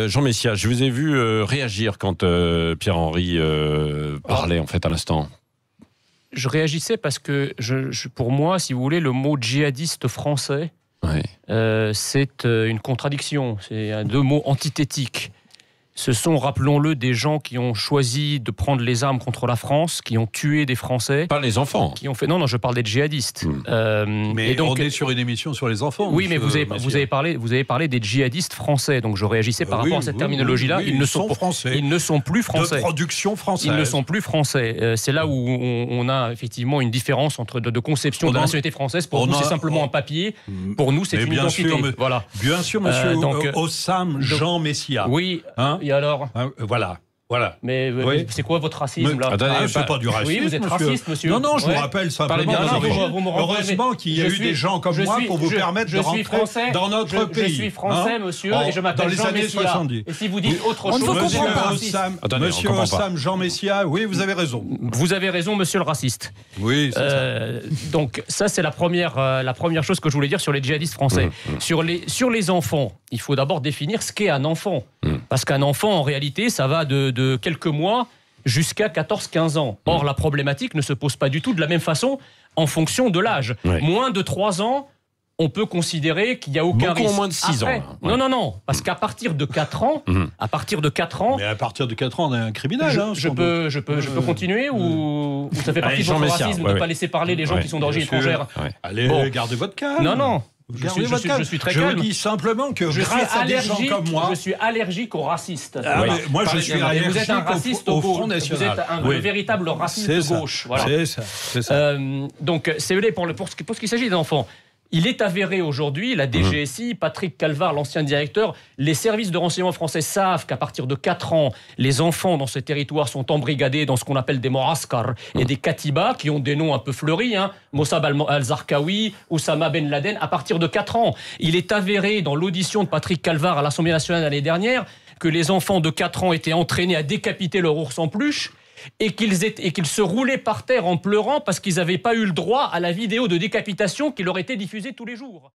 Jean Messia, je vous ai vu réagir quand Pierre-Henri parlait en fait à l'instant. Je réagissais parce que pour moi, si vous voulez, le mot djihadiste français, c'est une contradiction. C'est deux mots antithétiques. Ce sont, rappelons-le, des gens qui ont choisi de prendre les armes contre la France, qui ont tué des Français. Pas les enfants. Qui ont fait... Non, je parle des djihadistes. Mais donc, on est sur une émission sur les enfants. Oui, mais vous avez parlé des djihadistes français. Donc je réagissais par rapport à cette terminologie-là. Ils ne sont français. Ils ne sont plus français. De production française. Ils ne sont plus français. C'est là où on a effectivement une différence de conception de la nationalité française. Pour vous, c'est simplement un papier. Pour nous, c'est une identité. Voilà. Bien sûr, monsieur Hossam Jean Messia. Oui. Et alors Voilà. Mais c'est quoi votre racisme là? C'est pas du racisme. Oui, vous êtes raciste, monsieur. Non, je vous rappelle simplement. Heureusement qu'il y a eu des gens comme moi pour vous permettre de rentrer dans notre pays. Je suis français, monsieur, et je m'appelle Jean Messia. 70. Et si vous dites autre chose, monsieur Hossam Jean Messia, oui, vous avez raison. Vous avez raison, monsieur le raciste. Oui, c'est ça. Donc ça, c'est la première chose que je voulais dire sur les djihadistes français. Sur les enfants, il faut d'abord définir ce qu'est un enfant. Parce qu'un enfant, en réalité, ça va de quelques mois jusqu'à 14-15 ans. Or, la problématique ne se pose pas du tout de la même façon en fonction de l'âge. Moins de 3 ans, on peut considérer qu'il n'y a aucun risque. Beaucoup moins de 6 ans. Non, parce qu'à partir de 4 ans... Mais à partir de 4 ans, on est un criminel. Je peux continuer ou ça fait partie de votre racisme de ne pas laisser parler les gens qui sont d'origine étrangère? Allez, gardez votre calme. Non. Je suis très calme. Je dis simplement que grâce à des gens comme moi... Je suis allergique aux racistes. Moi, je suis allergique vous êtes un raciste au Front National. Vous êtes un véritable raciste de gauche. Voilà. C'est ça. Donc, c'est vrai pour ce qu'il s'agit des enfants. Il est avéré aujourd'hui, la DGSI, Patrick Calvar, l'ancien directeur, les services de renseignement français savent qu'à partir de 4 ans, les enfants dans ces territoires sont embrigadés dans ce qu'on appelle des moraskar et des katibas, qui ont des noms un peu fleuris, Mossab al-Zarqawi, Oussama Ben Laden, à partir de 4 ans. Il est avéré dans l'audition de Patrick Calvar à l'Assemblée nationale l'année dernière que les enfants de 4 ans étaient entraînés à décapiter leur ours en peluche, et qu'ils se roulaient par terre en pleurant parce qu'ils n'avaient pas eu le droit à la vidéo de décapitation qui leur était diffusée tous les jours.